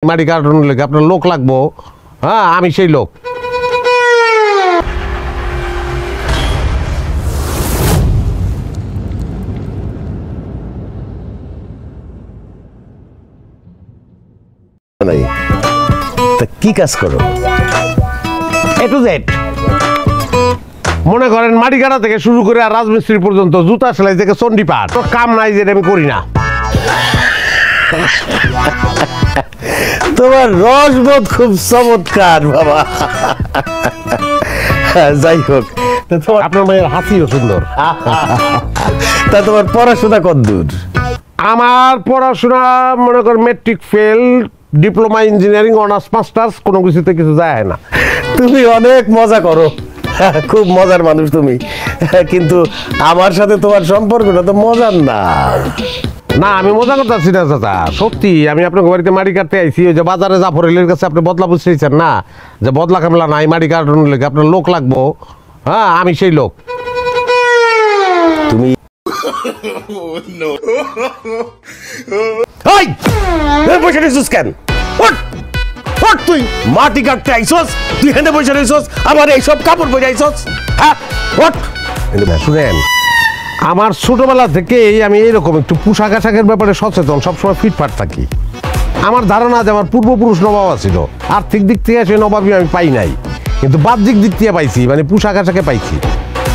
মাটি কাটানোর লেগে আপনার লোক লাগবো। হ্যাঁ, আমি সেই লোক। কি কাজ করো? এ টু জেড মনে করেন মাটি কাটা থেকে শুরু করে আর রাজমিস্ত্রি পর্যন্ত, জুতা সেলাই থেকে চণ্ডীপাঠ, তো কাম নাই যেটা আমি করি না। তোমার রসবোধ খুব চমৎকার বাবা। যাই হোক, আপনার মায়ের হাসিও সুন্দর। তা তোমার পড়াশোনা কতদূর? আমার পড়াশোনা মনে করেন matric fail, diploma engineering, honours masters, কোনো কিছুতে কিছু যায় না। তুমি অনেক মজা করো, খুব মজার মানুষ তুমি, কিন্তু আমার সাথে তোমার সম্পর্কটা তো মজার না। না, আমি মজা করতেছি না চাচা, সত্যি। আমি আপনার বাড়িতে মাটি কাটতে আইছি, ওই যে বাজারে জাফরেলের কাছে আপনি বদলা বুঝতেছেন না, যে বদলা কামলা নাই, মাটি কাটানোর লেগে আপনার লোক লাগবো। হ্যাঁ, আমি সেই লোক। তুমি বসে রয়েছিস কেন? তুই মাটি কাটতে আইসস, তুই হেঁটে বসে রয়েছিস, আবার এইসব কাপড় পরে আইসস। হ্যাঁ, শুনেন, আমার ছোটবেলা থেকেই আমি এরকম একটু পোশাক আশাকের ব্যাপারে সচেতন, সবসময় ফিটফাট থাকি। আমার ধারণা যে আমার পূর্বপুরুষ নবাব ছিল, আর্থিক দিক থেকে সেই নবাবই আমি পাই নাই, কিন্তু বাহ্যিক দিক থেকে পাইছি, মানে পোশাক আশাকে পাইছি।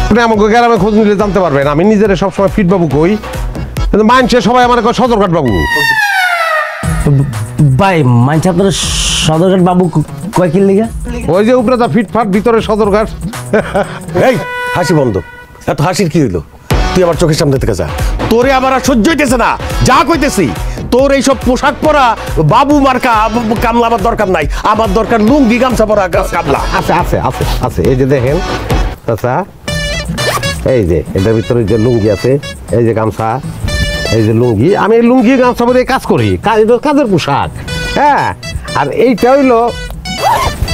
আপনি আমাকে গ্রামে খোঁজ নিলে জানতে পারবেন, আমি নিজের সবসময় ফিট বাবু কই, কিন্তু মানুষের সবাই আমার সদরঘাট বাবু। ভাই মানছে আপনার সদরঘাট বাবু কয় কি লিগা? ওই যে উপরে যা ফিটফাট, ভিতরে সদরঘাট। এই হাসি বন্ধ, এত হাসির কি হইলো? তুই আমার চোখের সামনে থেকে যা, তোরে আমার আর সহ্য হইতেছে না। যা কইতেছি, তোর এইসব পোশাক পরা বাবু মার্কা কামলা আমার দরকার নাই, আমার দরকার লুঙ্গি গামছা পরা কামলা। আছে আছে আছে আছে, এই যে দেখেন চাচা, এই যে এটার ভিতরে যে লুঙ্গি আছে, এই যে গামছা, এই যে লুঙ্গি, আমি এই লুঙ্গি গামছা পরে কাজ করি, কাজের পোশাক। হ্যাঁ, আর এইটা হইলো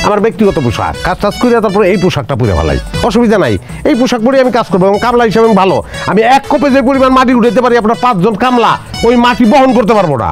আমার ব্যক্তিগত পোশাক। কাজ টাজ করে তারপরে এই পোশাকটা পরে ভালাই, অসুবিধা নাই। এই পোশাক পরে আমি কাজ করবো এবং কামলা হিসাবে আমি ভালো। আমি এক কোপে যে পরিমাণ মাটি উঠাইতে পারি, আপনার 5 জন কামলা ওই মাটি বহন করতে পারবো না।